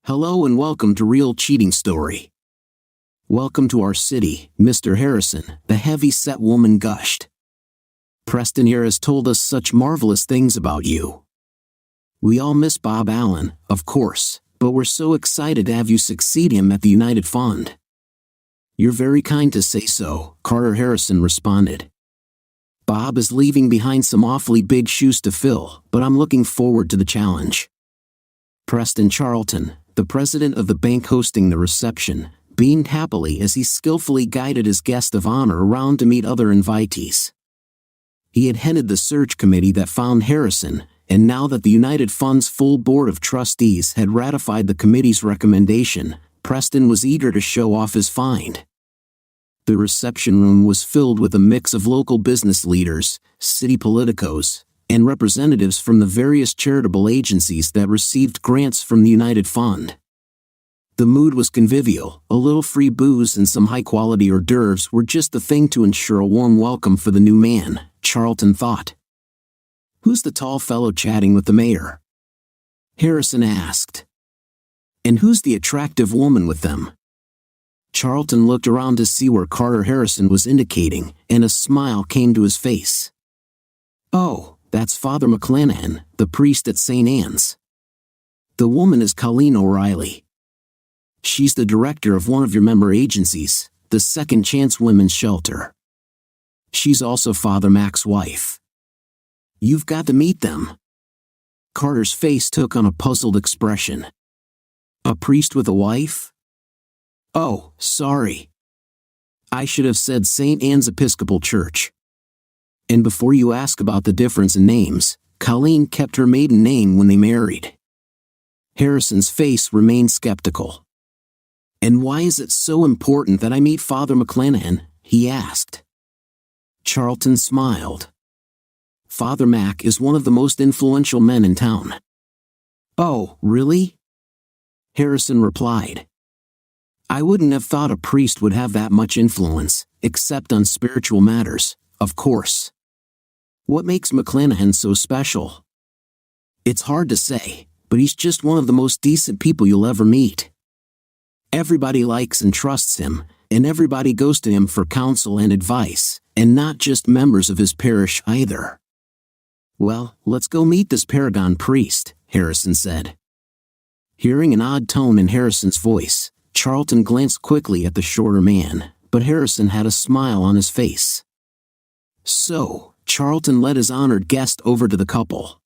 Hello and welcome to Real Cheating Story. Welcome to our city, Mr. Harrison, the heavy-set woman gushed. Preston here has told us such marvelous things about you. We all miss Bob Allen, of course, but we're so excited to have you succeed him at the United Fund. You're very kind to say so, Carter Harrison responded. Bob is leaving behind some awfully big shoes to fill, but I'm looking forward to the challenge. Preston Charlton, the president of the bank hosting the reception, beamed happily as he skillfully guided his guest of honor around to meet other invitees. He had headed the search committee that found Harrison, and now that the United Fund's full board of trustees had ratified the committee's recommendation, Preston was eager to show off his find. The reception room was filled with a mix of local business leaders, city politicos, and representatives from the various charitable agencies that received grants from the United Fund. The mood was convivial, a little free booze and some high-quality hors d'oeuvres were just the thing to ensure a warm welcome for the new man, Charlton thought. "Who's the tall fellow chatting with the mayor?" Harrison asked. "And who's the attractive woman with them?" Charlton looked around to see where Carter Harrison was indicating, and a smile came to his face. "Oh, that's Father McClanahan, the priest at St. Anne's. The woman is Colleen O'Reilly. She's the director of one of your member agencies, the Second Chance Women's Shelter. She's also Father Mac's wife. You've got to meet them." Carter's face took on a puzzled expression. "A priest with a wife? Oh, sorry. I should have said St. Anne's Episcopal Church. And before you ask about the difference in names, Colleen kept her maiden name when they married." Harrison's face remained skeptical. "And why is it so important that I meet Father McClanahan?" he asked. Charlton smiled. "Father Mac is one of the most influential men in town." "Oh, really?" Harrison replied. "I wouldn't have thought a priest would have that much influence, except on spiritual matters, of course. What makes McClanahan so special?" "It's hard to say, but he's just one of the most decent people you'll ever meet. Everybody likes and trusts him, and everybody goes to him for counsel and advice, and not just members of his parish either." "Well, let's go meet this paragon priest," Harrison said. Hearing an odd tone in Harrison's voice, Charlton glanced quickly at the shorter man, but Harrison had a smile on his face. So, Charlton led his honored guest over to the couple.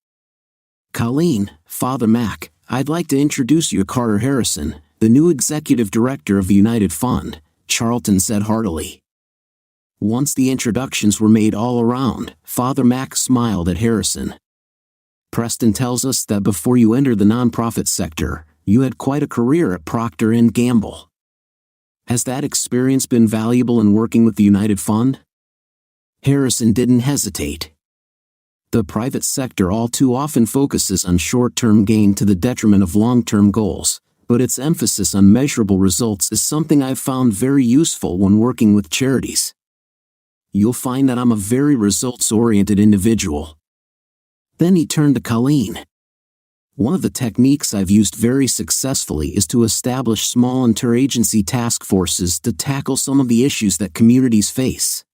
"Colleen, Father Mac, I'd like to introduce you to Carter Harrison, the new executive director of the United Fund," Charlton said heartily. Once the introductions were made all around, Father Mac smiled at Harrison. "Preston tells us that before you entered the nonprofit sector, you had quite a career at Procter & Gamble. Has that experience been valuable in working with the United Fund?" Harrison didn't hesitate. "The private sector all too often focuses on short-term gain to the detriment of long-term goals, but its emphasis on measurable results is something I've found very useful when working with charities. You'll find that I'm a very results-oriented individual." Then he turned to Colleen. "One of the techniques I've used very successfully is to establish small interagency task forces to tackle some of the issues that communities face.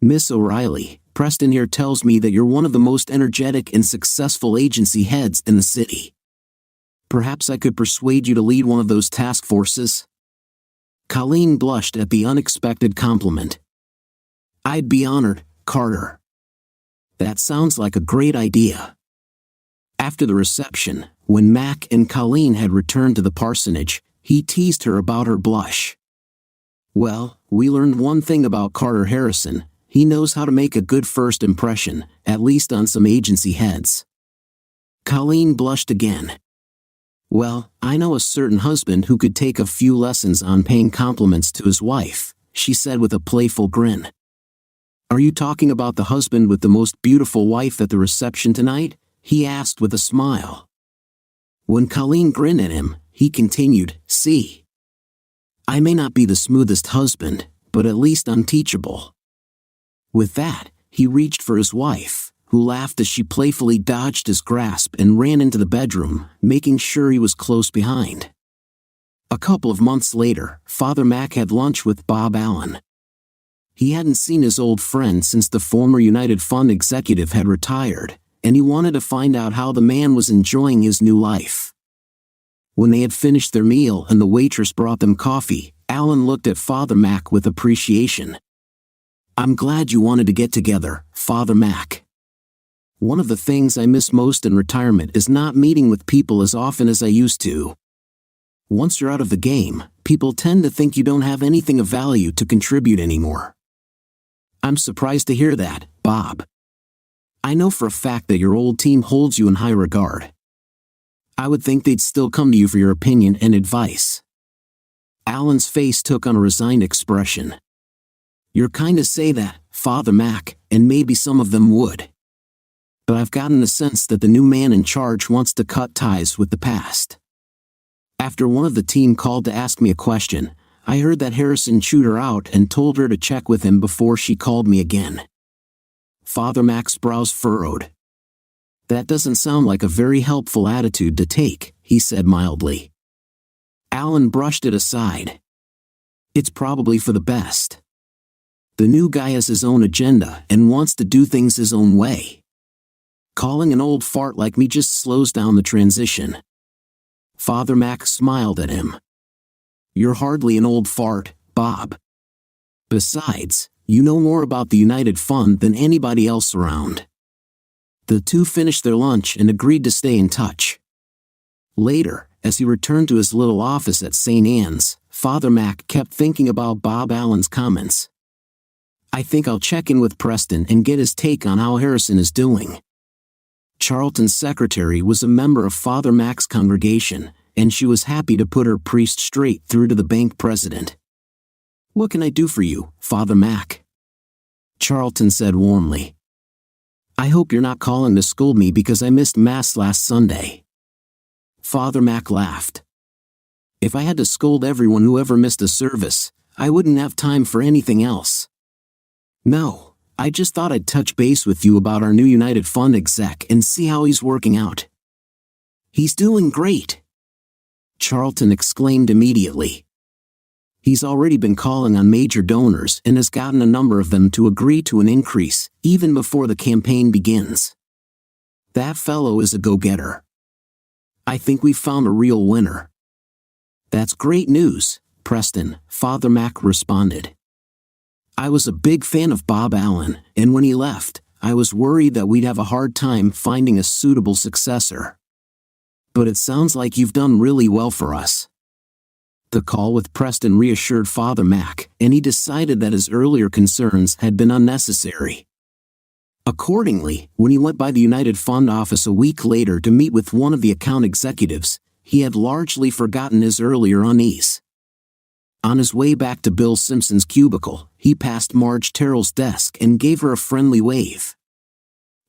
Miss O'Reilly, Preston here tells me that you're one of the most energetic and successful agency heads in the city. Perhaps I could persuade you to lead one of those task forces?" Colleen blushed at the unexpected compliment. "I'd be honored, Carter. That sounds like a great idea." After the reception, when Mac and Colleen had returned to the parsonage, he teased her about her blush. "Well, we learned one thing about Carter Harrison: he knows how to make a good first impression, at least on some agency heads." Colleen blushed again. "Well, I know a certain husband who could take a few lessons on paying compliments to his wife," she said with a playful grin. "Are you talking about the husband with the most beautiful wife at the reception tonight?" he asked with a smile. When Colleen grinned at him, he continued, "See, I may not be the smoothest husband, but at least I'm teachable." With that, he reached for his wife, who laughed as she playfully dodged his grasp and ran into the bedroom, making sure he was close behind. A couple of months later, Father Mac had lunch with Bob Allen. He hadn't seen his old friend since the former United Fund executive had retired, and he wanted to find out how the man was enjoying his new life. When they had finished their meal and the waitress brought them coffee, Allen looked at Father Mac with appreciation. "I'm glad you wanted to get together, Father Mac. One of the things I miss most in retirement is not meeting with people as often as I used to. Once you're out of the game, people tend to think you don't have anything of value to contribute anymore." "I'm surprised to hear that, Bob. I know for a fact that your old team holds you in high regard. I would think they'd still come to you for your opinion and advice." Allen's face took on a resigned expression. "You're kind to say that, Father Mac, and maybe some of them would. But I've gotten the sense that the new man in charge wants to cut ties with the past. After one of the team called to ask me a question, I heard that Harrison chewed her out and told her to check with him before she called me again." Father Mac's brows furrowed. "That doesn't sound like a very helpful attitude to take," he said mildly. Allen brushed it aside. "It's probably for the best. The new guy has his own agenda and wants to do things his own way. Calling an old fart like me just slows down the transition." Father Mac smiled at him. "You're hardly an old fart, Bob. Besides, you know more about the United Fund than anybody else around." The two finished their lunch and agreed to stay in touch. Later, as he returned to his little office at St. Anne's, Father Mac kept thinking about Bob Allen's comments. "I think I'll check in with Preston and get his take on how Harrison is doing." Charlton's secretary was a member of Father Mac's congregation, and she was happy to put her priest straight through to the bank president. "What can I do for you, Father Mac?" Charlton said warmly. "I hope you're not calling to scold me because I missed Mass last Sunday." Father Mac laughed. "If I had to scold everyone who ever missed a service, I wouldn't have time for anything else. No, I just thought I'd touch base with you about our new United Fund exec and see how he's working out." "He's doing great," Charlton exclaimed immediately. "He's already been calling on major donors and has gotten a number of them to agree to an increase, even before the campaign begins. That fellow is a go-getter. I think we've found a real winner." "That's great news, Preston," Father Mac responded. "I was a big fan of Bob Allen, and when he left, I was worried that we'd have a hard time finding a suitable successor. But it sounds like you've done really well for us." The call with Preston reassured Father Mac, and he decided that his earlier concerns had been unnecessary. Accordingly, when he went by the United Fund office a week later to meet with one of the account executives, he had largely forgotten his earlier unease. On his way back to Bill Simpson's cubicle, he passed Marge Terrell's desk and gave her a friendly wave.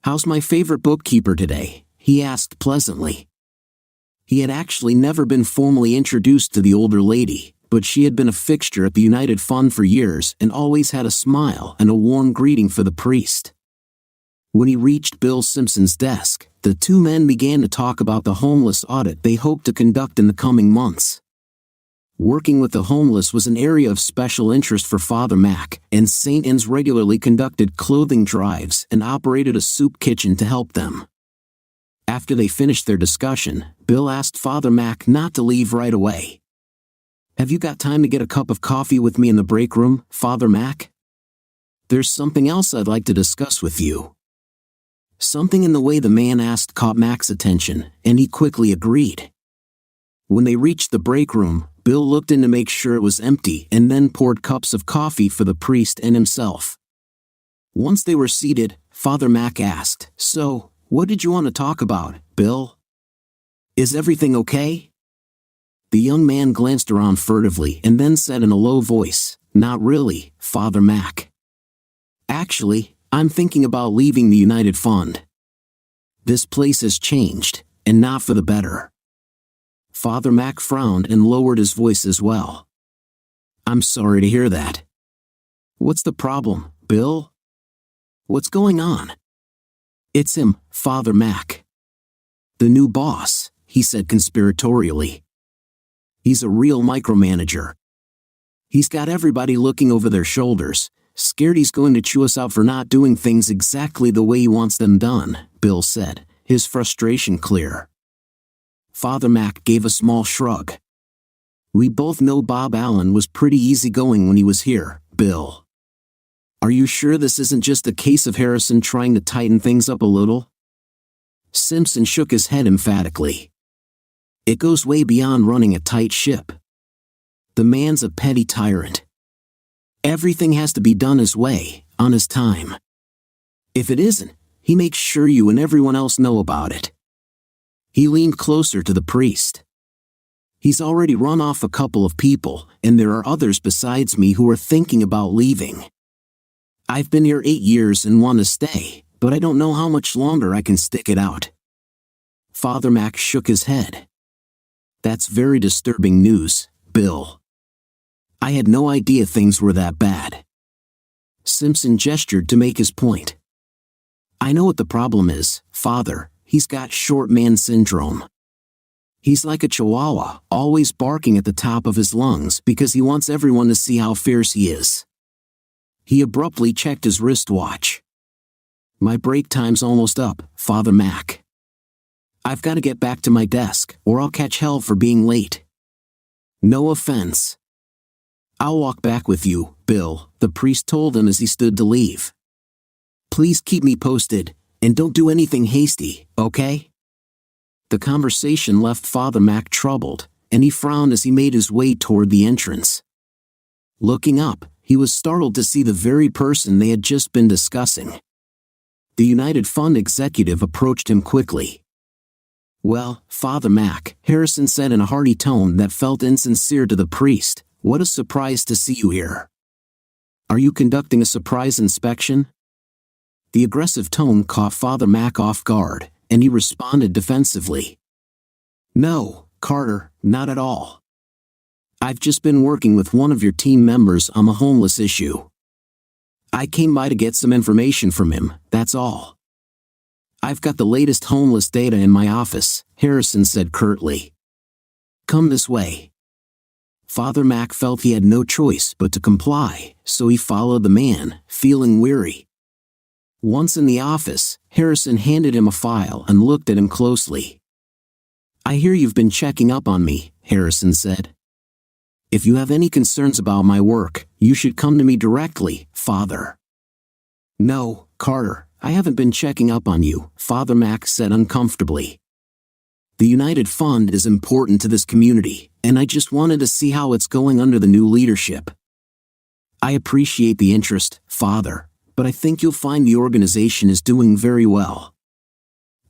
"How's my favorite bookkeeper today?" he asked pleasantly. He had actually never been formally introduced to the older lady, but she had been a fixture at the United Fund for years and always had a smile and a warm greeting for the priest. When he reached Bill Simpson's desk, the two men began to talk about the homeless audit they hoped to conduct in the coming months. Working with the homeless was an area of special interest for Father Mac, and St. Anne's regularly conducted clothing drives and operated a soup kitchen to help them. After they finished their discussion, Bill asked Father Mac not to leave right away. "Have you got time to get a cup of coffee with me in the break room, Father Mac? There's something else I'd like to discuss with you." Something in the way the man asked caught Mac's attention, and he quickly agreed. When they reached the break room, Bill looked in to make sure it was empty and then poured cups of coffee for the priest and himself. Once they were seated, Father Mac asked, "So, what did you want to talk about, Bill? Is everything okay?" The young man glanced around furtively and then said in a low voice, "Not really, Father Mac. Actually, I'm thinking about leaving the United Fund. This place has changed, and not for the better." Father Mac frowned and lowered his voice as well. "I'm sorry to hear that. What's the problem, Bill? What's going on?" It's him, Father Mac. The new boss, he said conspiratorially. He's a real micromanager. He's got everybody looking over their shoulders, scared he's going to chew us out for not doing things exactly the way he wants them done, Bill said, his frustration clear. Father Mac gave a small shrug. We both know Bob Allen was pretty easygoing when he was here, Bill. Are you sure this isn't just a case of Harrison trying to tighten things up a little? Simpson shook his head emphatically. It goes way beyond running a tight ship. The man's a petty tyrant. Everything has to be done his way, on his time. If it isn't, he makes sure you and everyone else know about it. He leaned closer to the priest. He's already run off a couple of people, and there are others besides me who are thinking about leaving. I've been here 8 years and want to stay, but I don't know how much longer I can stick it out. Father Mac shook his head. That's very disturbing news, Bill. I had no idea things were that bad. Simpson gestured to make his point. I know what the problem is, Father. He's got short man syndrome. He's like a chihuahua, always barking at the top of his lungs because he wants everyone to see how fierce he is. He abruptly checked his wristwatch. My break time's almost up, Father Mac. I've got to get back to my desk, or I'll catch hell for being late. No offense. I'll walk back with you, Bill, the priest told him as he stood to leave. Please keep me posted, and don't do anything hasty, okay? The conversation left Father Mac troubled, and he frowned as he made his way toward the entrance. Looking up, he was startled to see the very person they had just been discussing. The United Fund executive approached him quickly. Well, Father Mac, Harrison said in a hearty tone that felt insincere to the priest, what a surprise to see you here. Are you conducting a surprise inspection? The aggressive tone caught Father Mac off guard, and he responded defensively. No, Carter, not at all. I've just been working with one of your team members on the homeless issue. I came by to get some information from him, that's all. I've got the latest homeless data in my office, Harrison said curtly. Come this way. Father Mac felt he had no choice but to comply, so he followed the man, feeling weary. Once in the office, Harrison handed him a file and looked at him closely. I hear you've been checking up on me, Harrison said. If you have any concerns about my work, you should come to me directly, Father. No, Carter, I haven't been checking up on you, Father Mac said uncomfortably. The United Fund is important to this community, and I just wanted to see how it's going under the new leadership. I appreciate the interest, Father, but I think you'll find the organization is doing very well.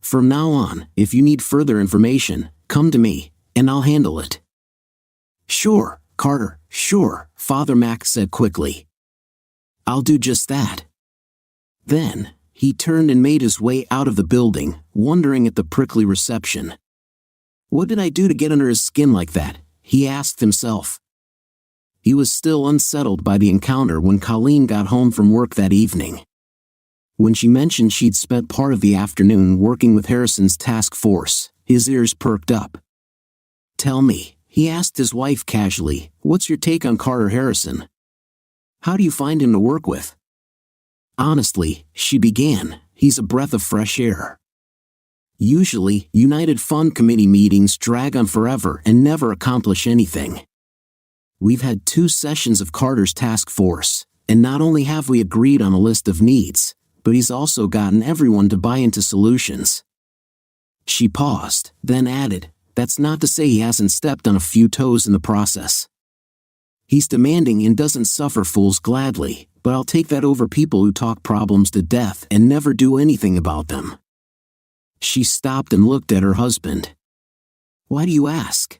From now on, if you need further information, come to me, and I'll handle it. Sure, Carter, sure, Father Mac said quickly. I'll do just that. Then, he turned and made his way out of the building, wondering at the prickly reception. What did I do to get under his skin like that? He asked himself. He was still unsettled by the encounter when Colleen got home from work that evening. When she mentioned she'd spent part of the afternoon working with Harrison's task force, his ears perked up. Tell me, he asked his wife casually, what's your take on Carter Harrison? How do you find him to work with? Honestly, she began, he's a breath of fresh air. Usually, United Fund Committee meetings drag on forever and never accomplish anything. We've had 2 sessions of Carter's task force, and not only have we agreed on a list of needs, but he's also gotten everyone to buy into solutions. She paused, then added, that's not to say he hasn't stepped on a few toes in the process. He's demanding and doesn't suffer fools gladly, but I'll take that over people who talk problems to death and never do anything about them. She stopped and looked at her husband. Why do you ask?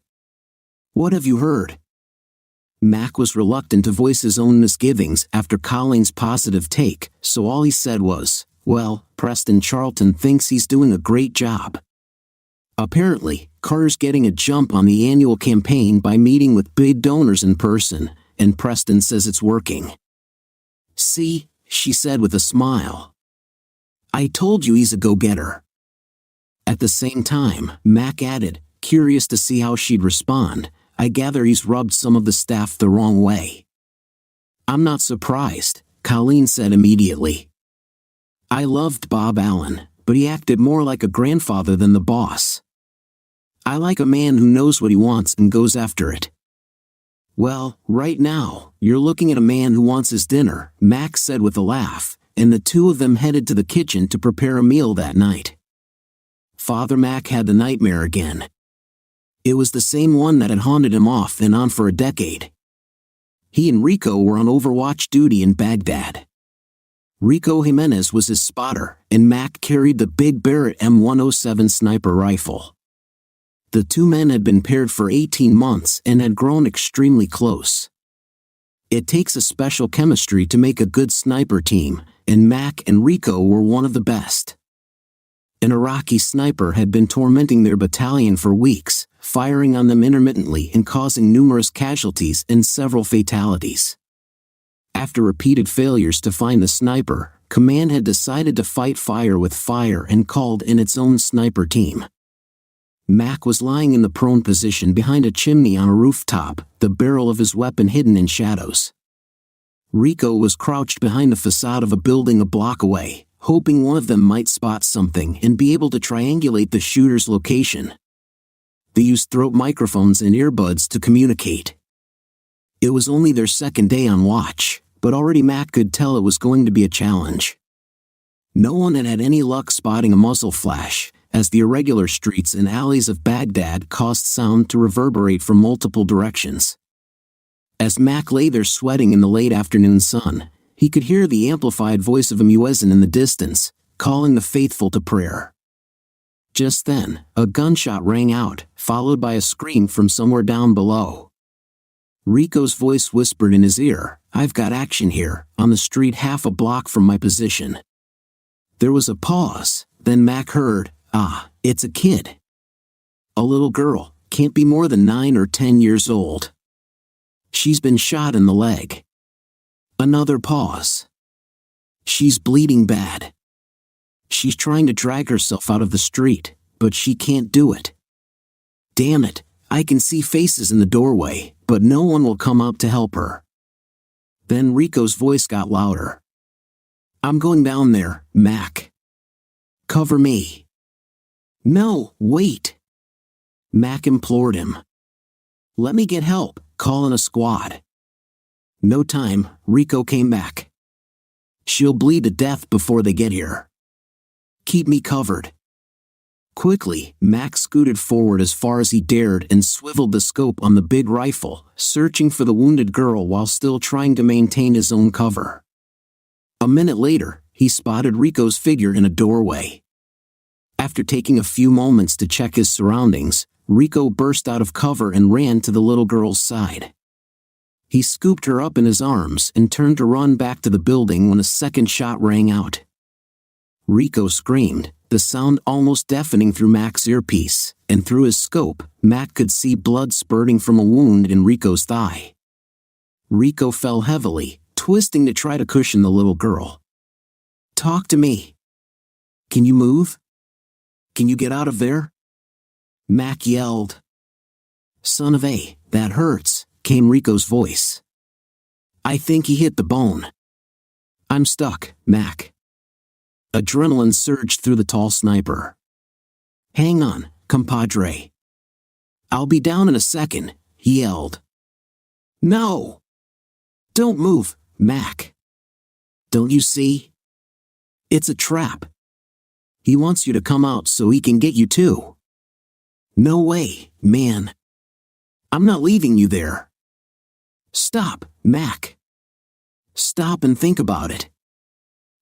What have you heard? Mac was reluctant to voice his own misgivings after Colleen's positive take, so all he said was, well, Preston Charlton thinks he's doing a great job. Apparently, Carter's getting a jump on the annual campaign by meeting with big donors in person, and Preston says it's working. See, she said with a smile. I told you he's a go-getter." At the same time, Mac added, curious to see how she'd respond, "I gather he's rubbed some of the staff the wrong way." "I'm not surprised," Colleen said immediately. "I loved Bob Allen, but he acted more like a grandfather than the boss. I like a man who knows what he wants and goes after it." "Well, right now, you're looking at a man who wants his dinner," Max said with a laugh, and the two of them headed to the kitchen to prepare a meal that night. Father Mac had the nightmare again. It was the same one that had haunted him off and on for a decade. He and Rico were on overwatch duty in Baghdad. Rico Jimenez was his spotter, and Mac carried the big Barrett M107 sniper rifle. The two men had been paired for 18 months and had grown extremely close. It takes a special chemistry to make a good sniper team, and Mac and Rico were one of the best. An Iraqi sniper had been tormenting their battalion for weeks, firing on them intermittently and causing numerous casualties and several fatalities. After repeated failures to find the sniper, command had decided to fight fire with fire and called in its own sniper team. Mac was lying in the prone position behind a chimney on a rooftop, the barrel of his weapon hidden in shadows. Rico was crouched behind the facade of a building a block away, hoping one of them might spot something and be able to triangulate the shooter's location. They used throat microphones and earbuds to communicate. It was only their second day on watch, but already Mac could tell it was going to be a challenge. No one had had any luck spotting a muzzle flash, as the irregular streets and alleys of Baghdad caused sound to reverberate from multiple directions. As Mac lay there sweating in the late afternoon sun, he could hear the amplified voice of a muezzin in the distance, calling the faithful to prayer. Just then, a gunshot rang out, followed by a scream from somewhere down below. Rico's voice whispered in his ear, "I've got action here, on the street half a block from my position." There was a pause, then Mac heard, "Ah, it's a kid. A little girl, can't be more than 9 or 10 years old. She's been shot in the leg." Another pause. "She's bleeding bad. She's trying to drag herself out of the street, but she can't do it. Damn it, I can see faces in the doorway, but no one will come up to help her." Then Rico's voice got louder. "I'm going down there, Mac. Cover me." "No, wait," Mac implored him. "Let me get help, call in a squad." No time, Rico came back. "She'll bleed to death before they get here. Keep me covered." Quickly, Mac scooted forward as far as he dared and swiveled the scope on the big rifle, searching for the wounded girl while still trying to maintain his own cover. A minute later, he spotted Rico's figure in a doorway. After taking a few moments to check his surroundings, Rico burst out of cover and ran to the little girl's side. He scooped her up in his arms and turned to run back to the building when a second shot rang out. Rico screamed, the sound almost deafening through Mac's earpiece, and through his scope, Mac could see blood spurting from a wound in Rico's thigh. Rico fell heavily, twisting to try to cushion the little girl. "Talk to me. Can you move? Can you get out of there?" Mac yelled. "Son of a, that hurts," came Rico's voice. "I think he hit the bone. I'm stuck, Mac." Adrenaline surged through the tall sniper. "Hang on, compadre. I'll be down in a second," he yelled. "No! Don't move, Mac. Don't you see? It's a trap. He wants you to come out so he can get you too." "No way, man. I'm not leaving you there. Stop, Mac. Stop and think about it.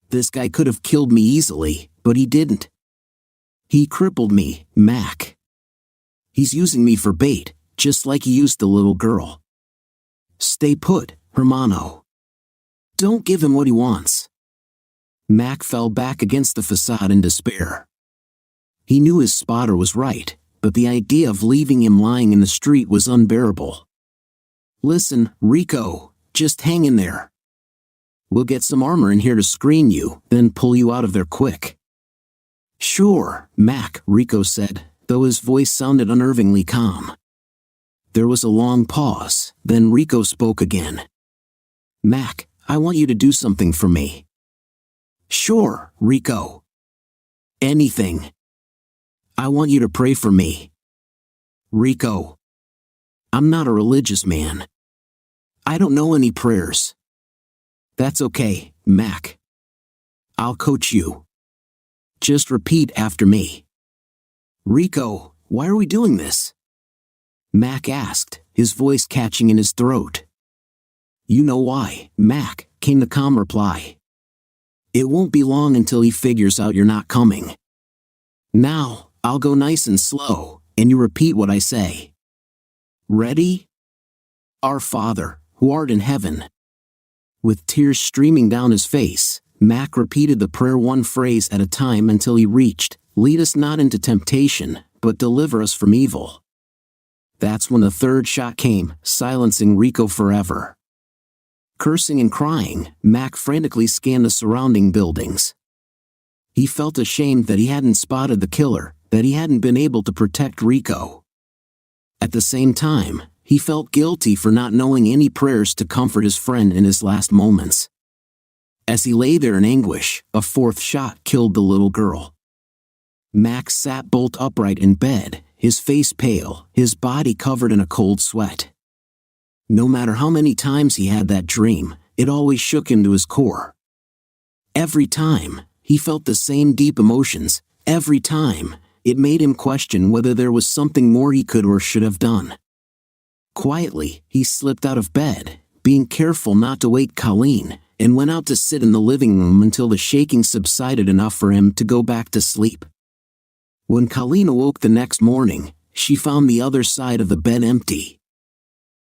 This guy could have killed me easily, but he didn't. He crippled me, Mac. He's using me for bait, just like he used the little girl. Stay put, hermano. Don't give him what he wants." Mac fell back against the facade in despair. He knew his spotter was right, but the idea of leaving him lying in the street was unbearable. "Listen, Rico, just hang in there. We'll get some armor in here to screen you, then pull you out of there quick." Sure, Mac, Rico said, though his voice sounded unnervingly calm. There was a long pause, then Rico spoke again. Mac, I want you to do something for me. Sure, Rico. Anything. I want you to pray for me. Rico. I'm not a religious man. I don't know any prayers. That's okay, Mac. I'll coach you. Just repeat after me. Rico, why are we doing this? Mac asked, his voice catching in his throat. You know why, Mac, came the calm reply. It won't be long until he figures out you're not coming. Now, I'll go nice and slow, and you repeat what I say. Ready? Our Father, who art in heaven. With tears streaming down his face, Mac repeated the prayer one phrase at a time until he reached, lead us not into temptation, but deliver us from evil. That's when the third shot came, silencing Rico forever. Cursing and crying, Mac frantically scanned the surrounding buildings. He felt ashamed that he hadn't spotted the killer, that he hadn't been able to protect Rico. At the same time, he felt guilty for not knowing any prayers to comfort his friend in his last moments. As he lay there in anguish, a fourth shot killed the little girl. Max sat bolt upright in bed, his face pale, his body covered in a cold sweat. No matter how many times he had that dream, it always shook him to his core. Every time, he felt the same deep emotions. Every time, it made him question whether there was something more he could or should have done. Quietly, he slipped out of bed, being careful not to wake Colleen, and went out to sit in the living room until the shaking subsided enough for him to go back to sleep. When Colleen awoke the next morning, she found the other side of the bed empty.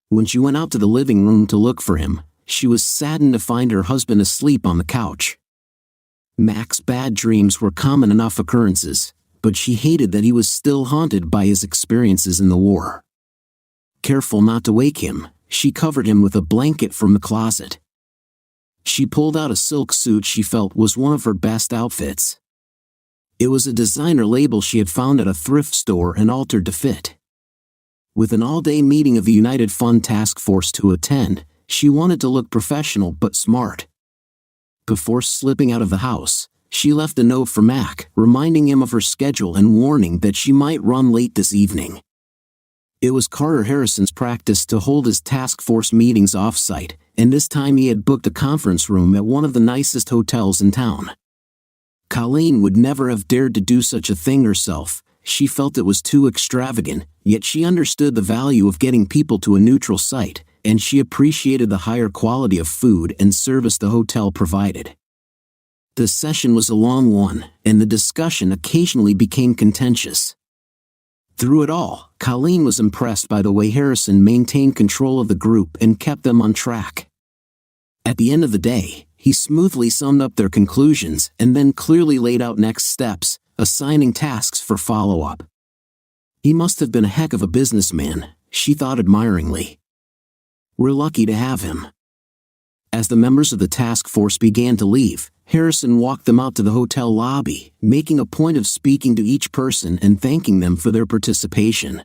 When she went out to the living room to look for him, she was saddened to find her husband asleep on the couch. Mac's bad dreams were common enough occurrences, but she hated that he was still haunted by his experiences in the war. Careful not to wake him, she covered him with a blanket from the closet. She pulled out a silk suit she felt was one of her best outfits. It was a designer label she had found at a thrift store and altered to fit. With an all-day meeting of the United Fund Task Force to attend, she wanted to look professional but smart. Before slipping out of the house, she left a note for Mac, reminding him of her schedule and warning that she might run late this evening. It was Carter Harrison's practice to hold his task force meetings off-site, and this time he had booked a conference room at one of the nicest hotels in town. Colleen would never have dared to do such a thing herself. She felt it was too extravagant, yet she understood the value of getting people to a neutral site, and she appreciated the higher quality of food and service the hotel provided. The session was a long one, and the discussion occasionally became contentious. Through it all, Colleen was impressed by the way Harrison maintained control of the group and kept them on track. At the end of the day, he smoothly summed up their conclusions and then clearly laid out next steps, assigning tasks for follow-up. He must have been a heck of a businessman, she thought admiringly. We're lucky to have him. As the members of the task force began to leave, Harrison walked them out to the hotel lobby, making a point of speaking to each person and thanking them for their participation.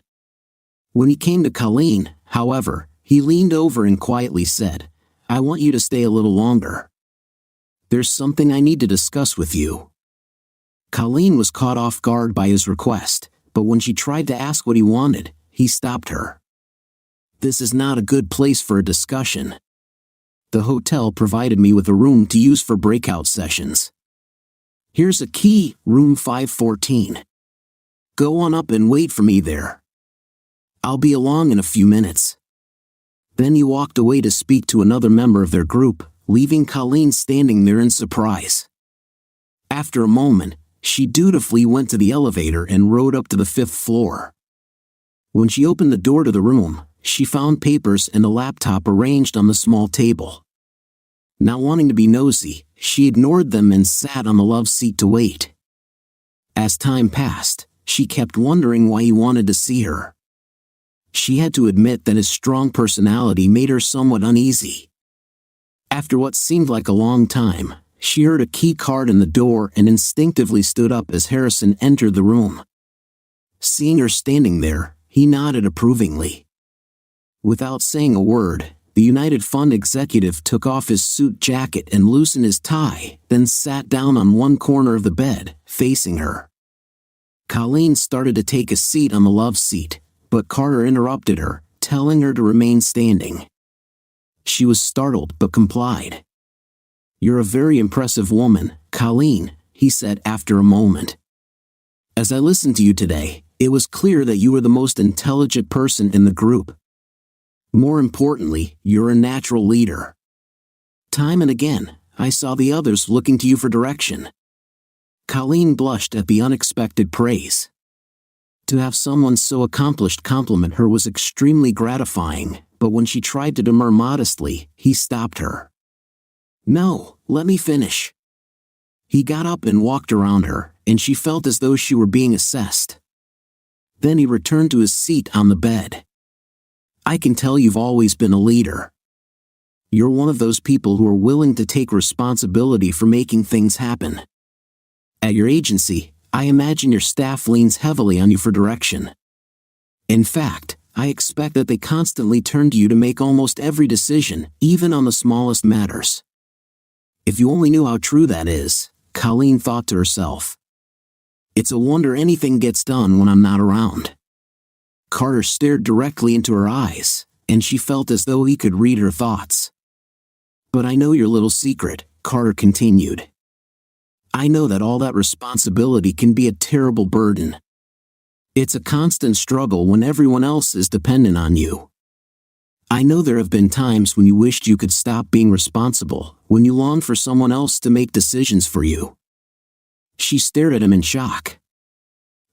When he came to Colleen, however, he leaned over and quietly said, I want you to stay a little longer. There's something I need to discuss with you. Colleen was caught off guard by his request, but when she tried to ask what he wanted, he stopped her. This is not a good place for a discussion. The hotel provided me with a room to use for breakout sessions. Here's a key, room 514. Go on up and wait for me there. I'll be along in a few minutes. Then he walked away to speak to another member of their group, leaving Colleen standing there in surprise. After a moment, she dutifully went to the elevator and rode up to the 5th floor. When she opened the door to the room, she found papers and a laptop arranged on the small table. Not wanting to be nosy, she ignored them and sat on the love seat to wait. As time passed, she kept wondering why he wanted to see her. She had to admit that his strong personality made her somewhat uneasy. After what seemed like a long time, she heard a key card in the door and instinctively stood up as Harrison entered the room. Seeing her standing there, he nodded approvingly. Without saying a word, the United Fund executive took off his suit jacket and loosened his tie, then sat down on one corner of the bed, facing her. Colleen started to take a seat on the love seat, but Carter interrupted her, telling her to remain standing. She was startled but complied. "You're a very impressive woman, Colleen," he said after a moment. "As I listened to you today, it was clear that you were the most intelligent person in the group. More importantly, you're a natural leader. Time and again, I saw the others looking to you for direction." Colleen blushed at the unexpected praise. To have someone so accomplished compliment her was extremely gratifying, but when she tried to demur modestly, he stopped her. "No, let me finish." He got up and walked around her, and she felt as though she were being assessed. Then he returned to his seat on the bed. "I can tell you've always been a leader. You're one of those people who are willing to take responsibility for making things happen. At your agency, I imagine your staff leans heavily on you for direction. In fact, I expect that they constantly turn to you to make almost every decision, even on the smallest matters." If you only knew how true that is, Colleen thought to herself. It's a wonder anything gets done when I'm not around. Carter stared directly into her eyes, and she felt as though he could read her thoughts. "But I know your little secret," Carter continued. "I know that all that responsibility can be a terrible burden. It's a constant struggle when everyone else is dependent on you. I know there have been times when you wished you could stop being responsible, when you longed for someone else to make decisions for you." She stared at him in shock.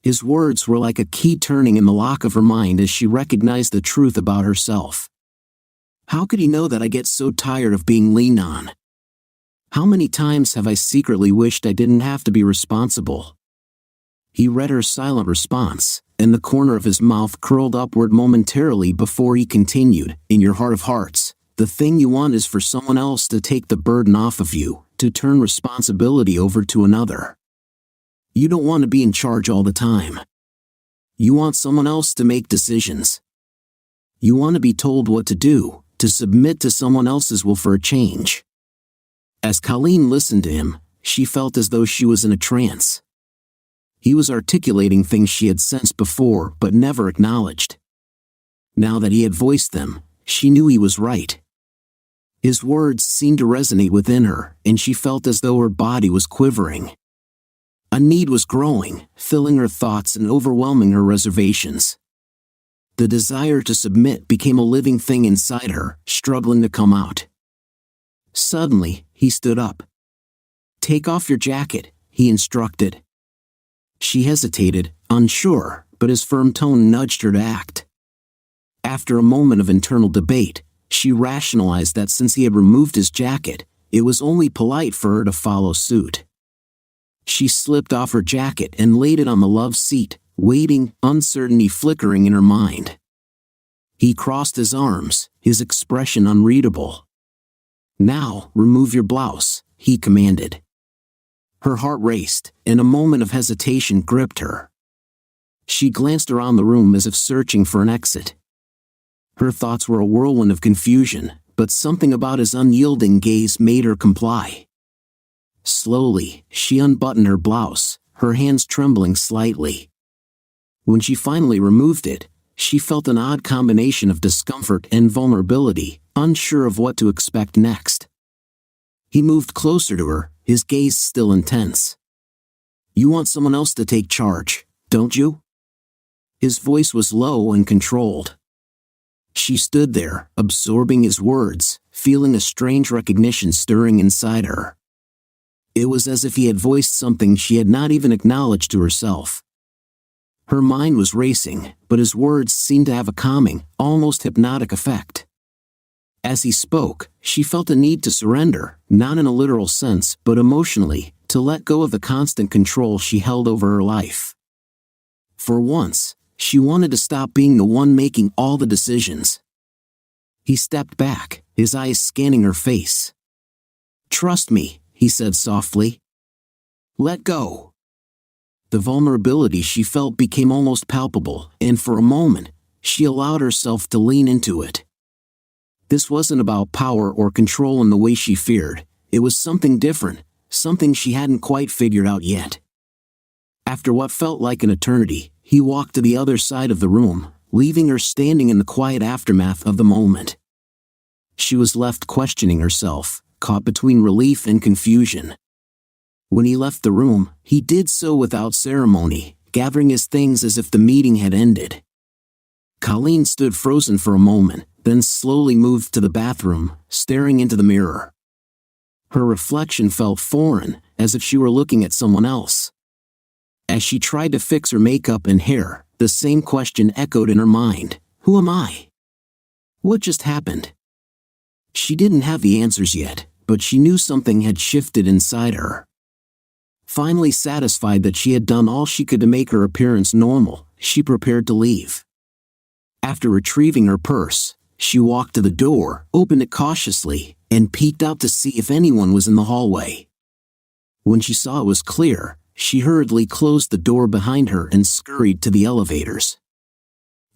His words were like a key turning in the lock of her mind as she recognized the truth about herself. How could he know that I get so tired of being leaned on? How many times have I secretly wished I didn't have to be responsible? He read her silent response, and the corner of his mouth curled upward momentarily before he continued, "In your heart of hearts, the thing you want is for someone else to take the burden off of you, to turn responsibility over to another. You don't want to be in charge all the time. You want someone else to make decisions. You want to be told what to do, to submit to someone else's will for a change." As Colleen listened to him, she felt as though she was in a trance. He was articulating things she had sensed before but never acknowledged. Now that he had voiced them, she knew he was right. His words seemed to resonate within her, and she felt as though her body was quivering. A need was growing, filling her thoughts and overwhelming her reservations. The desire to submit became a living thing inside her, struggling to come out. Suddenly, he stood up. "Take off your jacket," he instructed. She hesitated, unsure, but his firm tone nudged her to act. After a moment of internal debate, she rationalized that since he had removed his jacket, it was only polite for her to follow suit. She slipped off her jacket and laid it on the love seat, waiting, uncertainty flickering in her mind. He crossed his arms, his expression unreadable. "Now, remove your blouse," he commanded. Her heart raced, and a moment of hesitation gripped her. She glanced around the room as if searching for an exit. Her thoughts were a whirlwind of confusion, but something about his unyielding gaze made her comply. Slowly, she unbuttoned her blouse, her hands trembling slightly. When she finally removed it, she felt an odd combination of discomfort and vulnerability, unsure of what to expect next. He moved closer to her, his gaze still intense. "You want someone else to take charge, don't you?" His voice was low and controlled. She stood there, absorbing his words, feeling a strange recognition stirring inside her. It was as if he had voiced something she had not even acknowledged to herself. Her mind was racing, but his words seemed to have a calming, almost hypnotic effect. As he spoke, she felt a need to surrender, not in a literal sense, but emotionally, to let go of the constant control she held over her life. For once, she wanted to stop being the one making all the decisions. He stepped back, his eyes scanning her face. "Trust me," he said softly. Let go. The vulnerability she felt became almost palpable, and for a moment, she allowed herself to lean into it. This wasn't about power or control in the way she feared. It was something different, something she hadn't quite figured out yet. After what felt like an eternity, he walked to the other side of the room, leaving her standing in the quiet aftermath of the moment. She was left questioning herself, caught between relief and confusion. When he left the room, he did so without ceremony, gathering his things as if the meeting had ended. Colleen stood frozen for a moment, then slowly moved to the bathroom, staring into the mirror. Her reflection felt foreign, as if she were looking at someone else. As she tried to fix her makeup and hair, the same question echoed in her mind. Who am I? What just happened? She didn't have the answers yet, but she knew something had shifted inside her. Finally satisfied that she had done all she could to make her appearance normal, she prepared to leave. After retrieving her purse, she walked to the door, opened it cautiously, and peeked out to see if anyone was in the hallway. When she saw it was clear, she hurriedly closed the door behind her and scurried to the elevators.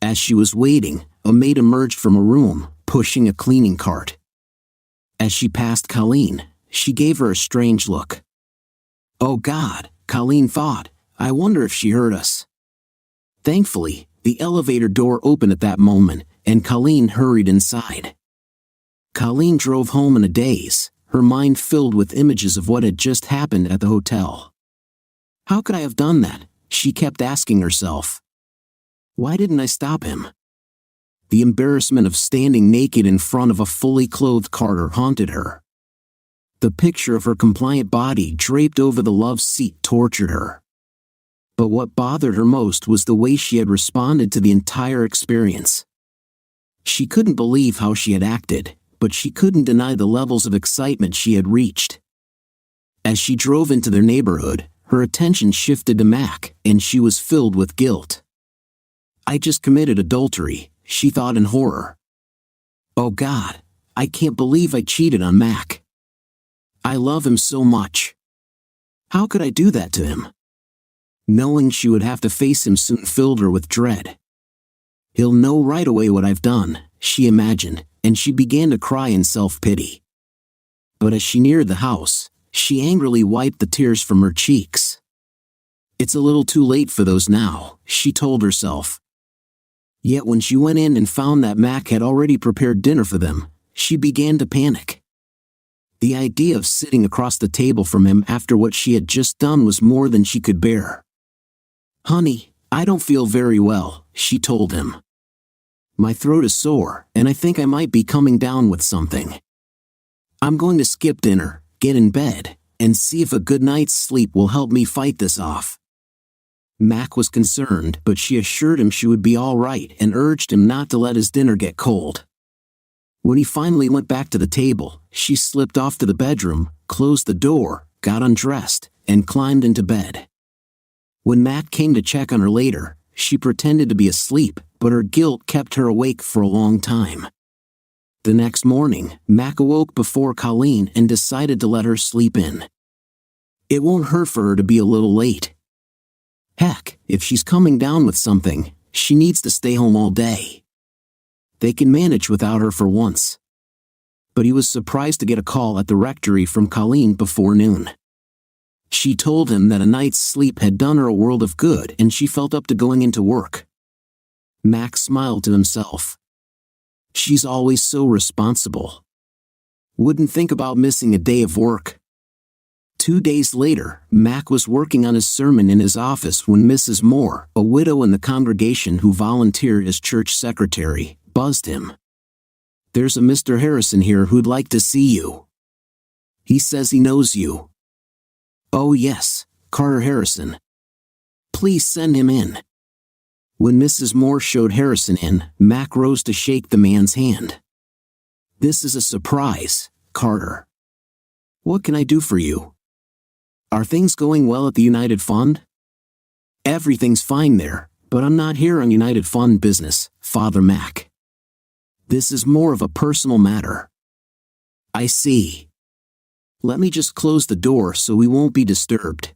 As she was waiting, a maid emerged from a room, pushing a cleaning cart. As she passed Colleen, she gave her a strange look. Oh God, Colleen thought, I wonder if she heard us. Thankfully, the elevator door opened at that moment, and Colleen hurried inside. Colleen drove home in a daze, her mind filled with images of what had just happened at the hotel. How could I have done that? She kept asking herself. Why didn't I stop him? The embarrassment of standing naked in front of a fully clothed Carter haunted her. The picture of her compliant body draped over the love seat tortured her. But what bothered her most was the way she had responded to the entire experience. She couldn't believe how she had acted, but she couldn't deny the levels of excitement she had reached. As she drove into their neighborhood, her attention shifted to Mac, and she was filled with guilt. I just committed adultery, she thought in horror. Oh God, I can't believe I cheated on Mac. I love him so much. How could I do that to him? Knowing she would have to face him soon filled her with dread. He'll know right away what I've done, she imagined, and she began to cry in self-pity. But as she neared the house, she angrily wiped the tears from her cheeks. It's a little too late for those now, she told herself. Yet when she went in and found that Mac had already prepared dinner for them, she began to panic. The idea of sitting across the table from him after what she had just done was more than she could bear. Honey, I don't feel very well, she told him. My throat is sore, and I think I might be coming down with something. I'm going to skip dinner, get in bed, and see if a good night's sleep will help me fight this off. Mac was concerned, but she assured him she would be all right and urged him not to let his dinner get cold. When he finally went back to the table, she slipped off to the bedroom, closed the door, got undressed, and climbed into bed. When Mac came to check on her later, she pretended to be asleep, but her guilt kept her awake for a long time. The next morning, Mac awoke before Colleen and decided to let her sleep in. It won't hurt for her to be a little late. Heck, if she's coming down with something, she needs to stay home all day. They can manage without her for once. But he was surprised to get a call at the rectory from Colleen before noon. She told him that a night's sleep had done her a world of good and she felt up to going into work. Mac smiled to himself. She's always so responsible. Wouldn't think about missing a day of work. 2 days later, Mac was working on his sermon in his office when Mrs. Moore, a widow in the congregation who volunteered as church secretary, buzzed him. There's a Mr. Harrison here who'd like to see you. He says he knows you. Oh yes, Carter Harrison. Please send him in. When Mrs. Moore showed Harrison in, Mac rose to shake the man's hand. This is a surprise, Carter. What can I do for you? Are things going well at the United Fund? Everything's fine there, but I'm not here on United Fund business, Father Mac. This is more of a personal matter. I see. Let me just close the door so we won't be disturbed.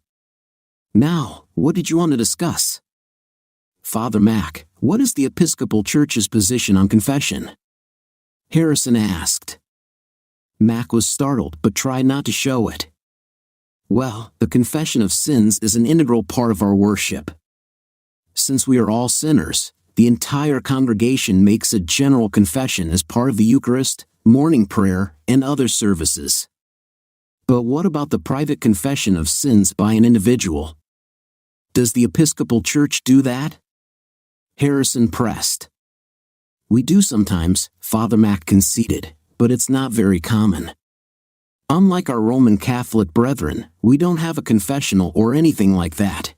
Now, what did you want to discuss? Father Mac, what is the Episcopal Church's position on confession? Harrison asked. Mac was startled but tried not to show it. Well, the confession of sins is an integral part of our worship. Since we are all sinners, the entire congregation makes a general confession as part of the Eucharist, morning prayer, and other services. But what about the private confession of sins by an individual? Does the Episcopal Church do that? Harrison pressed. We do sometimes, Father Mac conceded, but it's not very common. Unlike our Roman Catholic brethren, we don't have a confessional or anything like that.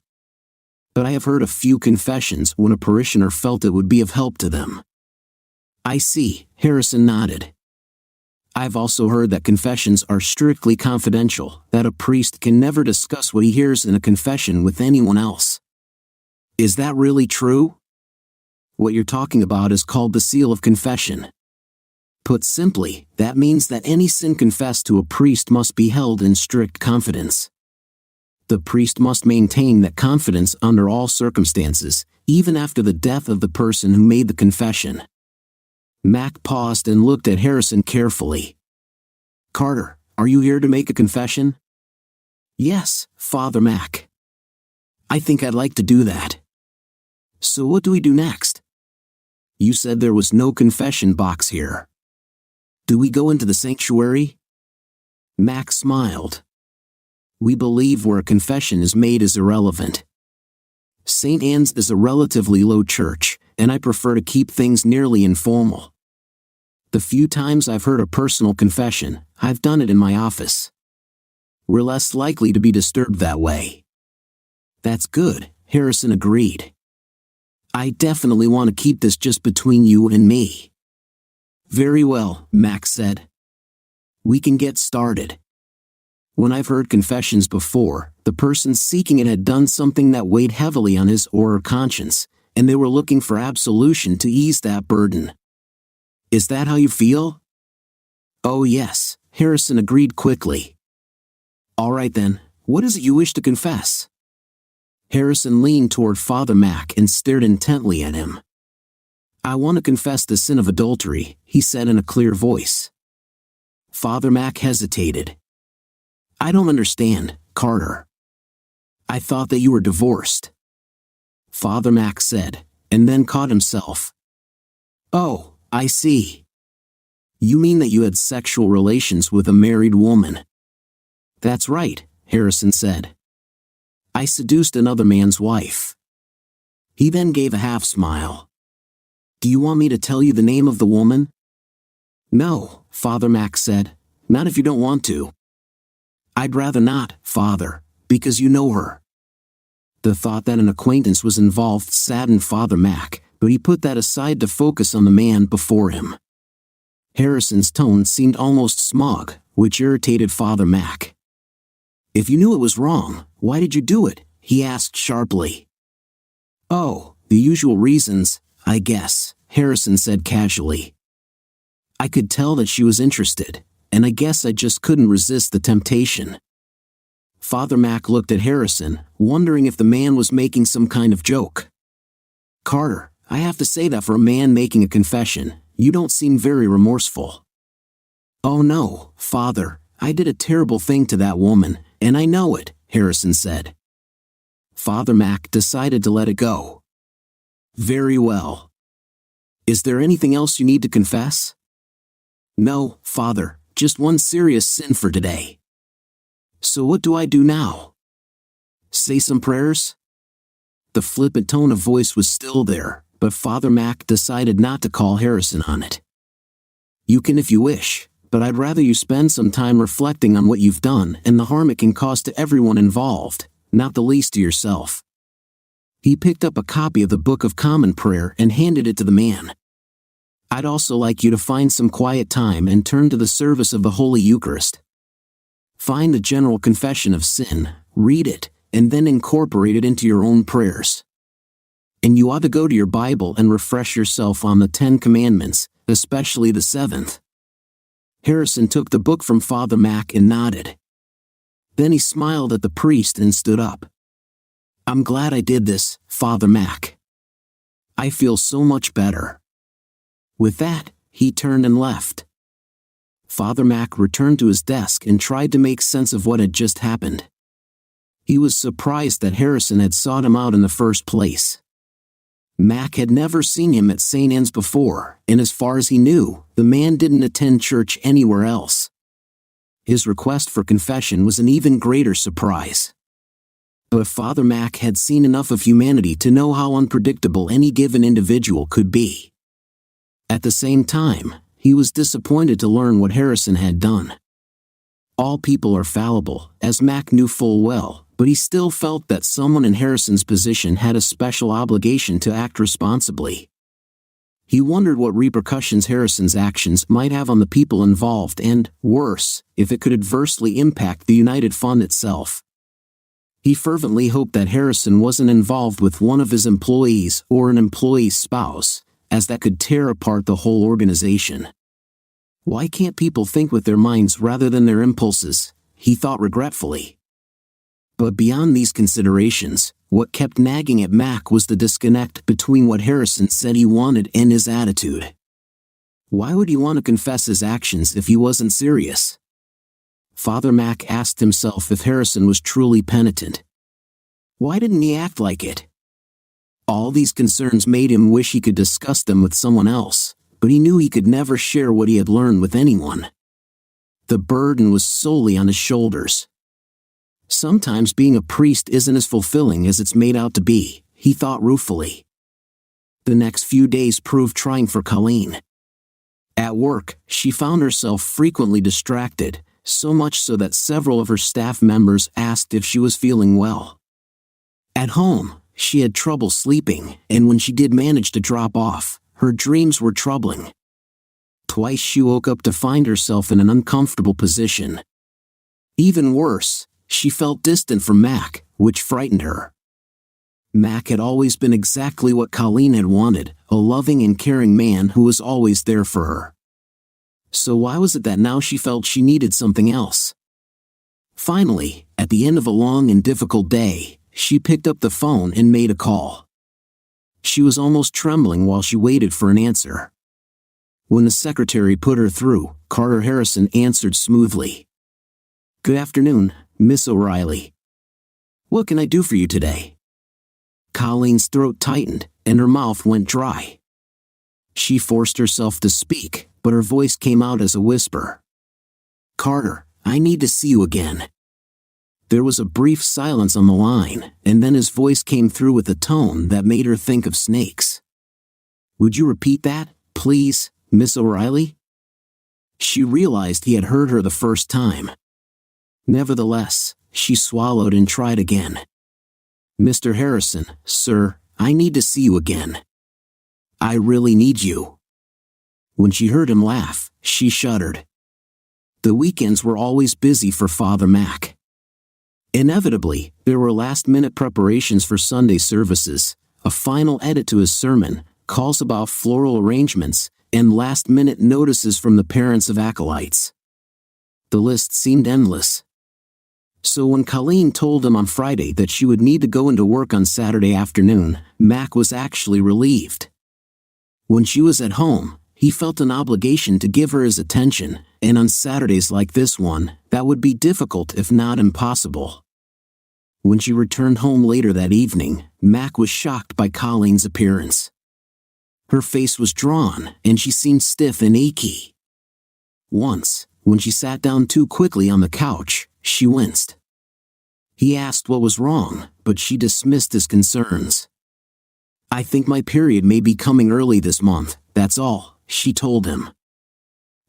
But I have heard a few confessions when a parishioner felt it would be of help to them. I see, Harrison nodded. I've also heard that confessions are strictly confidential, that a priest can never discuss what he hears in a confession with anyone else. Is that really true? What you're talking about is called the seal of confession. Put simply, that means that any sin confessed to a priest must be held in strict confidence. The priest must maintain that confidence under all circumstances, even after the death of the person who made the confession. Mac paused and looked at Harrison carefully. Carter, are you here to make a confession? Yes, Father Mac. I think I'd like to do that. So what do we do next? You said there was no confession box here. Do we go into the sanctuary? Mac smiled. We believe where a confession is made is irrelevant. St. Anne's is a relatively low church, and I prefer to keep things nearly informal. The few times I've heard a personal confession, I've done it in my office. We're less likely to be disturbed that way. That's good, Harrison agreed. I definitely want to keep this just between you and me. Very well, Mac said. We can get started. When I've heard confessions before, the person seeking it had done something that weighed heavily on his or her conscience, and they were looking for absolution to ease that burden. Is that how you feel? Oh yes, Harrison agreed quickly. All right then, what is it you wish to confess? Harrison leaned toward Father Mac and stared intently at him. I want to confess the sin of adultery, he said in a clear voice. Father Mac hesitated. I don't understand, Carter. I thought that you were divorced. Father Mac said, and then caught himself. Oh, I see. You mean that you had sexual relations with a married woman? That's right, Harrison said. I seduced another man's wife. He then gave a half-smile. Do you want me to tell you the name of the woman? No, Father Mac said, not if you don't want to. I'd rather not, Father, because you know her. The thought that an acquaintance was involved saddened Father Mac, but he put that aside to focus on the man before him. Harrison's tone seemed almost smug, which irritated Father Mac. If you knew it was wrong, why did you do it? He asked sharply. Oh, the usual reasons, I guess, Harrison said casually. I could tell that she was interested, and I guess I just couldn't resist the temptation. Father Mac looked at Harrison, wondering if the man was making some kind of joke. Carter, I have to say that for a man making a confession, you don't seem very remorseful. Oh no, Father, I did a terrible thing to that woman, and I know it, Harrison said. Father Mac decided to let it go. Very well. Is there anything else you need to confess? No, Father, just one serious sin for today. So what do I do now? Say some prayers? The flippant tone of voice was still there, but Father Mac decided not to call Harrison on it. You can if you wish, but I'd rather you spend some time reflecting on what you've done and the harm it can cause to everyone involved, not the least to yourself. He picked up a copy of the Book of Common Prayer and handed it to the man. I'd also like you to find some quiet time and turn to the service of the Holy Eucharist. Find the General Confession of Sin, read it, and then incorporate it into your own prayers. And you ought to go to your Bible and refresh yourself on the 10 Commandments, especially the 7th. Harrison took the book from Father Mac and nodded. Then he smiled at the priest and stood up. "I'm glad I did this, Father Mac. I feel so much better." With that, he turned and left. Father Mac returned to his desk and tried to make sense of what had just happened. He was surprised that Harrison had sought him out in the first place. Mac had never seen him at St. Anne's before, and as far as he knew, the man didn't attend church anywhere else. His request for confession was an even greater surprise. But Father Mac had seen enough of humanity to know how unpredictable any given individual could be. At the same time, he was disappointed to learn what Harrison had done. All people are fallible, as Mac knew full well, but he still felt that someone in Harrison's position had a special obligation to act responsibly. He wondered what repercussions Harrison's actions might have on the people involved and, worse, if it could adversely impact the United Fund itself. He fervently hoped that Harrison wasn't involved with one of his employees or an employee's spouse, as that could tear apart the whole organization. Why can't people think with their minds rather than their impulses? He thought regretfully. But beyond these considerations, what kept nagging at Mac was the disconnect between what Harrison said he wanted and his attitude. Why would he want to confess his actions if he wasn't serious? Father Mac asked himself if Harrison was truly penitent. Why didn't he act like it? All these concerns made him wish he could discuss them with someone else, but he knew he could never share what he had learned with anyone. The burden was solely on his shoulders. Sometimes being a priest isn't as fulfilling as it's made out to be, he thought ruefully. The next few days proved trying for Colleen. At work, she found herself frequently distracted, so much so that several of her staff members asked if she was feeling well. At home, she had trouble sleeping, and when she did manage to drop off, her dreams were troubling. Twice she woke up to find herself in an uncomfortable position. Even worse, she felt distant from Mac, which frightened her. Mac had always been exactly what Colleen had wanted, a loving and caring man who was always there for her. So why was it that now she felt she needed something else? Finally, at the end of a long and difficult day, she picked up the phone and made a call. She was almost trembling while she waited for an answer. When the secretary put her through, Carter Harrison answered smoothly. "Good afternoon, Miss O'Reilly. What can I do for you today?" Colleen's throat tightened, and her mouth went dry. She forced herself to speak, but her voice came out as a whisper. "Carter, I need to see you again." There was a brief silence on the line, and then his voice came through with a tone that made her think of snakes. "Would you repeat that, please, Miss O'Reilly?" She realized he had heard her the first time. Nevertheless, she swallowed and tried again. "Mr. Harrison, sir, I need to see you again. I really need you." When she heard him laugh, she shuddered. The weekends were always busy for Father Mac. Inevitably, there were last-minute preparations for Sunday services, a final edit to his sermon, calls about floral arrangements, and last-minute notices from the parents of acolytes. The list seemed endless. So when Colleen told him on Friday that she would need to go into work on Saturday afternoon, Mac was actually relieved. When she was at home, he felt an obligation to give her his attention, and on Saturdays like this one, that would be difficult if not impossible. When she returned home later that evening, Mac was shocked by Colleen's appearance. Her face was drawn, and she seemed stiff and achy. Once, when she sat down too quickly on the couch, she winced. He asked what was wrong, but she dismissed his concerns. "I think my period may be coming early this month, that's all," she told him.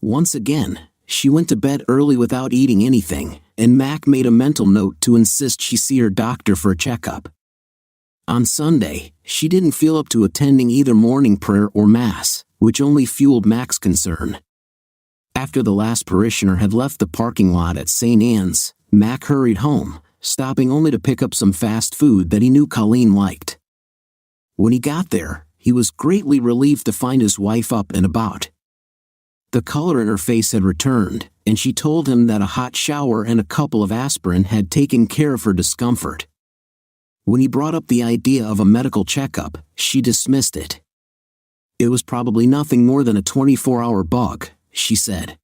Once again, she went to bed early without eating anything, and Mac made a mental note to insist she see her doctor for a checkup. On Sunday, she didn't feel up to attending either morning prayer or mass, which only fueled Mac's concern. After the last parishioner had left the parking lot at St. Anne's, Mac hurried home, stopping only to pick up some fast food that he knew Colleen liked. When he got there, he was greatly relieved to find his wife up and about. The color in her face had returned, and she told him that a hot shower and a couple of aspirin had taken care of her discomfort. When he brought up the idea of a medical checkup, she dismissed it. It was probably nothing more than a 24-hour bug, she said.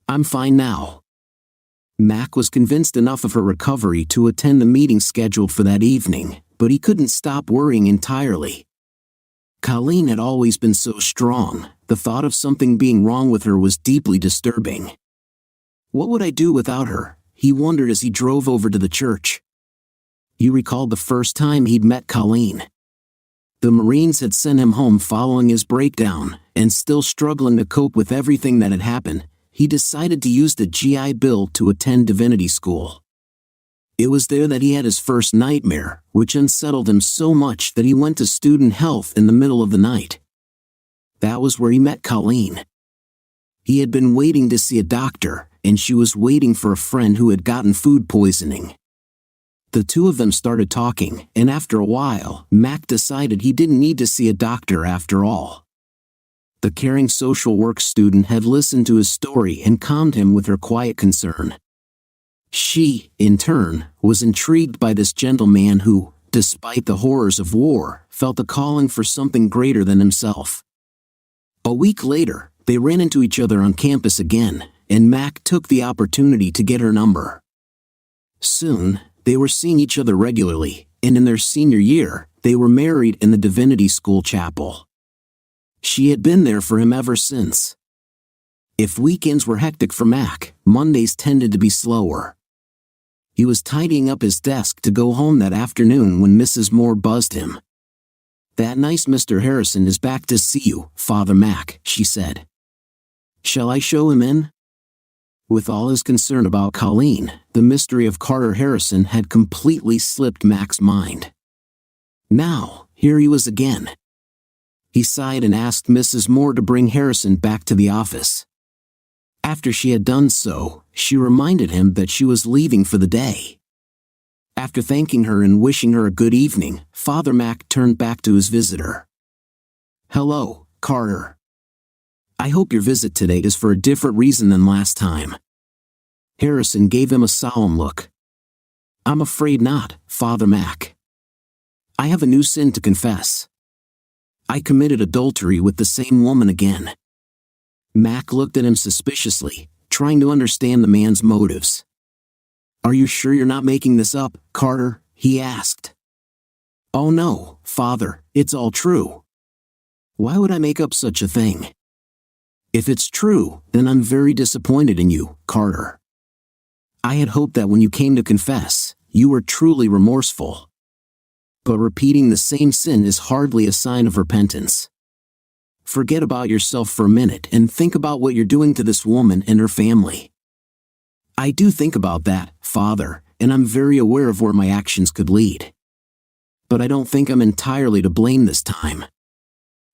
I'm fine now. Mac was convinced enough of her recovery to attend the meeting scheduled for that evening, but he couldn't stop worrying entirely. Colleen had always been so strong. The thought of something being wrong with her was deeply disturbing. What would I do without her? He wondered as he drove over to the church. He recalled the first time he'd met Colleen. The Marines had sent him home following his breakdown, and still struggling to cope with everything that had happened, he decided to use the GI Bill to attend divinity school. It was there that he had his first nightmare, which unsettled him so much that he went to student health in the middle of the night. That was where he met Colleen. He had been waiting to see a doctor, and she was waiting for a friend who had gotten food poisoning. The two of them started talking, and after a while, Mac decided he didn't need to see a doctor after all. The caring social work student had listened to his story and calmed him with her quiet concern. She, in turn, was intrigued by this gentleman who, despite the horrors of war, felt a calling for something greater than himself. A week later, they ran into each other on campus again, and Mac took the opportunity to get her number. Soon, they were seeing each other regularly, and in their senior year, they were married in the divinity school chapel. She had been there for him ever since. If weekends were hectic for Mac, Mondays tended to be slower. He was tidying up his desk to go home that afternoon when Mrs. Moore buzzed him. "That nice Mr. Harrison is back to see you, Father Mac," she said. "Shall I show him in?" With all his concern about Colleen, the mystery of Carter Harrison had completely slipped Mac's mind. Now, here he was again. He sighed and asked Mrs. Moore to bring Harrison back to the office. After she had done so, she reminded him that she was leaving for the day. After thanking her and wishing her a good evening, Father Mac turned back to his visitor. "Hello, Carter. I hope your visit today is for a different reason than last time." Harrison gave him a solemn look. "I'm afraid not, Father Mac. I have a new sin to confess. I committed adultery with the same woman again." Mac looked at him suspiciously, trying to understand the man's motives. "Are you sure you're not making this up, Carter?" he asked. "Oh no, Father, it's all true. Why would I make up such a thing? If it's true, then I'm very disappointed in you, Carter. I had hoped that when you came to confess, you were truly remorseful. But repeating the same sin is hardly a sign of repentance. Forget about yourself for a minute and think about what you're doing to this woman and her family." "I do think about that, Father, and I'm very aware of where my actions could lead. But I don't think I'm entirely to blame this time.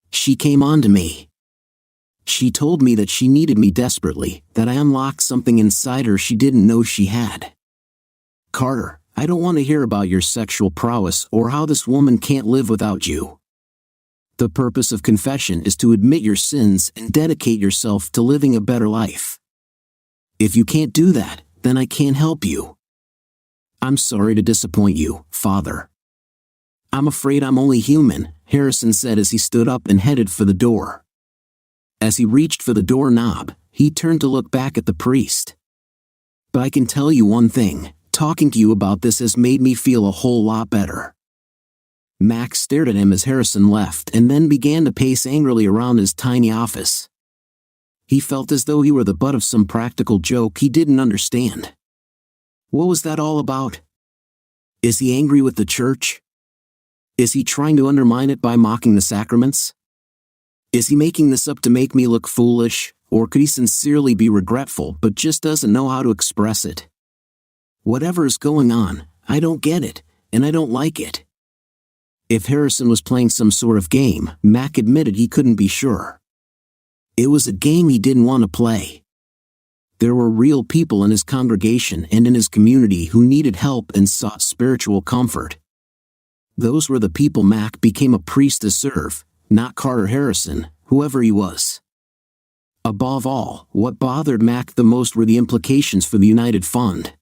She came on to me. She told me that she needed me desperately, that I unlocked something inside her she didn't know she had. Carter, I don't want to hear about your sexual prowess or how this woman can't live without you. The purpose of confession is to admit your sins and dedicate yourself to living a better life. If you can't do that, then I can't help you. I'm sorry to disappoint you, Father." "I'm afraid I'm only human," Harrison said as he stood up and headed for the door. As he reached for the doorknob, he turned to look back at the priest. "But I can tell you one thing, talking to you about this has made me feel a whole lot better." Max stared at him as Harrison left and then began to pace angrily around his tiny office. He felt as though he were the butt of some practical joke he didn't understand. What was that all about? Is he angry with the church? Is he trying to undermine it by mocking the sacraments? Is he making this up to make me look foolish, or could he sincerely be regretful but just doesn't know how to express it? Whatever is going on, I don't get it, and I don't like it. If Harrison was playing some sort of game, Mac admitted he couldn't be sure. It was a game he didn't want to play. There were real people in his congregation and in his community who needed help and sought spiritual comfort. Those were the people Mac became a priest to serve, not Carter Harrison, whoever he was. Above all, what bothered Mac the most were the implications for the United Fund.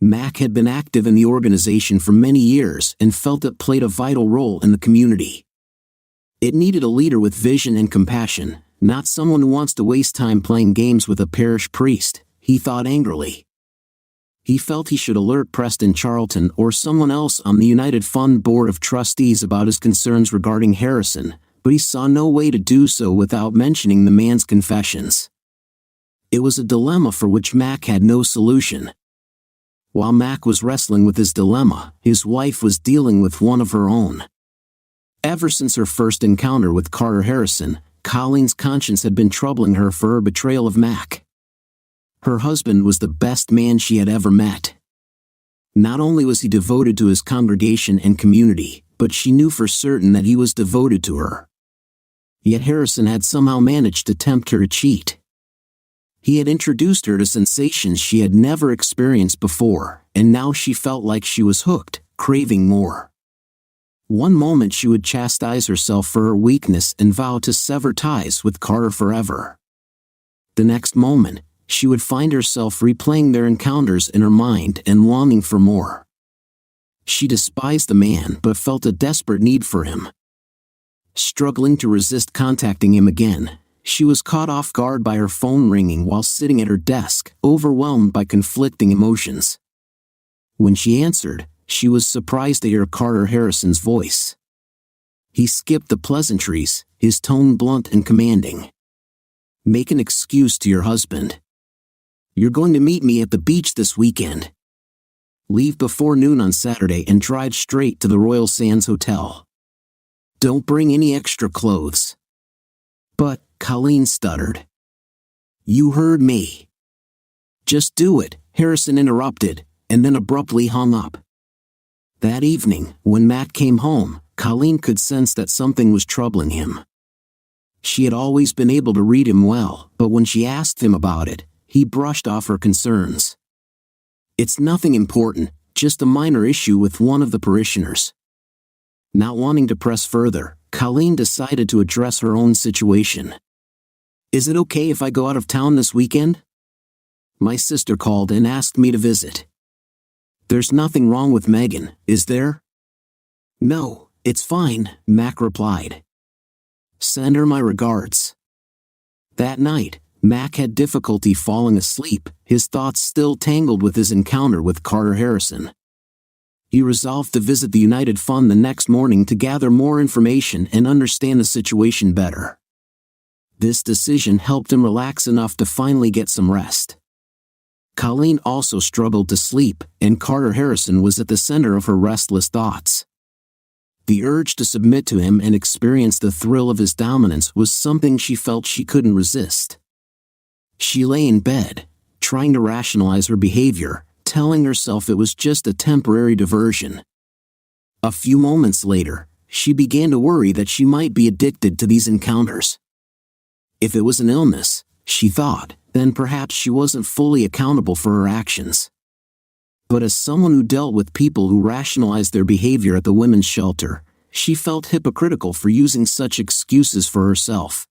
Mac had been active in the organization for many years and felt it played a vital role in the community. It needed a leader with vision and compassion, not someone who wants to waste time playing games with a parish priest, he thought angrily. He felt he should alert Preston Charlton or someone else on the United Fund Board of Trustees about his concerns regarding Harrison, but he saw no way to do so without mentioning the man's confessions. It was a dilemma for which Mac had no solution. While Mac was wrestling with his dilemma, his wife was dealing with one of her own. Ever since her first encounter with Carter Harrison, Colleen's conscience had been troubling her for her betrayal of Mac. Her husband was the best man she had ever met. Not only was he devoted to his congregation and community, but she knew for certain that he was devoted to her. Yet Harrison had somehow managed to tempt her to cheat. He had introduced her to sensations she had never experienced before, and now she felt like she was hooked, craving more. One moment she would chastise herself for her weakness and vow to sever ties with Carter forever. The next moment, she would find herself replaying their encounters in her mind and longing for more. She despised the man but felt a desperate need for him. Struggling to resist contacting him again, she was caught off guard by her phone ringing while sitting at her desk, overwhelmed by conflicting emotions. When she answered, she was surprised to hear Carter Harrison's voice. He skipped the pleasantries, his tone blunt and commanding. "Make an excuse to your husband. You're going to meet me at the beach this weekend. Leave before noon on Saturday and drive straight to the Royal Sands Hotel. Don't bring any extra clothes." "But," Colleen stuttered. "You heard me." "Just do it," Harrison interrupted, and then abruptly hung up. That evening, when Matt came home, Colleen could sense that something was troubling him. She had always been able to read him well, but when she asked him about it, he brushed off her concerns. "It's nothing important, just a minor issue with one of the parishioners." Not wanting to press further, Colleen decided to address her own situation. "Is it okay if I go out of town this weekend? My sister called and asked me to visit." "There's nothing wrong with Megan, is there?" "No, it's fine," Mac replied. "Send her my regards." That night, Mac had difficulty falling asleep, his thoughts still tangled with his encounter with Carter Harrison. He resolved to visit the United Fund the next morning to gather more information and understand the situation better. This decision helped him relax enough to finally get some rest. Colleen also struggled to sleep, and Carter Harrison was at the center of her restless thoughts. The urge to submit to him and experience the thrill of his dominance was something she felt she couldn't resist. She lay in bed, trying to rationalize her behavior, telling herself it was just a temporary diversion. A few moments later, she began to worry that she might be addicted to these encounters. If it was an illness, she thought, then perhaps she wasn't fully accountable for her actions. But as someone who dealt with people who rationalized their behavior at the women's shelter, she felt hypocritical for using such excuses for herself.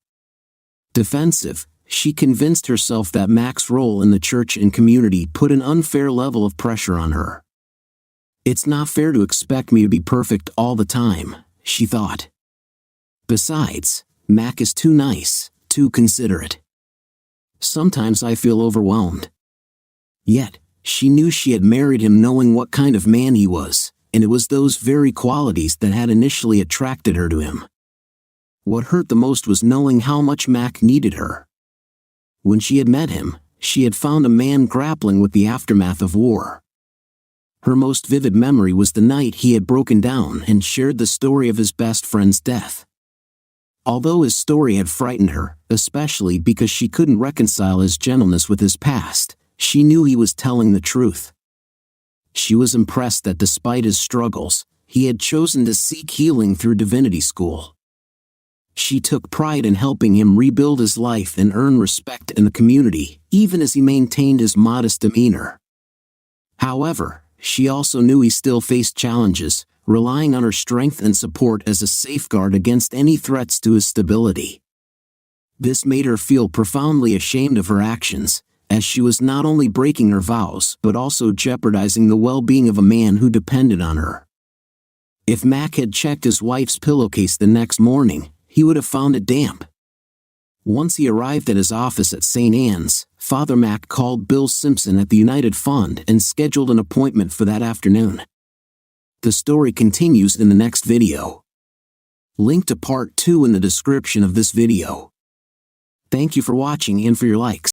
Defensive, she convinced herself that Mac's role in the church and community put an unfair level of pressure on her. "It's not fair to expect me to be perfect all the time," she thought. "Besides, Mac is too nice, too considerate. Sometimes I feel overwhelmed." Yet, she knew she had married him knowing what kind of man he was, and it was those very qualities that had initially attracted her to him. What hurt the most was knowing how much Mac needed her. When she had met him, she had found a man grappling with the aftermath of war. Her most vivid memory was the night he had broken down and shared the story of his best friend's death. Although his story had frightened her, especially because she couldn't reconcile his gentleness with his past, she knew he was telling the truth. She was impressed that despite his struggles, he had chosen to seek healing through divinity school. She took pride in helping him rebuild his life and earn respect in the community, even as he maintained his modest demeanor. However, she also knew he still faced challenges, relying on her strength and support as a safeguard against any threats to his stability. This made her feel profoundly ashamed of her actions, as she was not only breaking her vows but also jeopardizing the well-being of a man who depended on her. If Mac had checked his wife's pillowcase the next morning, he would have found it damp. Once he arrived at his office at St. Anne's, Father Mac called Bill Simpson at the United Fund and scheduled an appointment for that afternoon. The story continues in the next video. Link to part 2 in the description of this video. Thank you for watching and for your likes.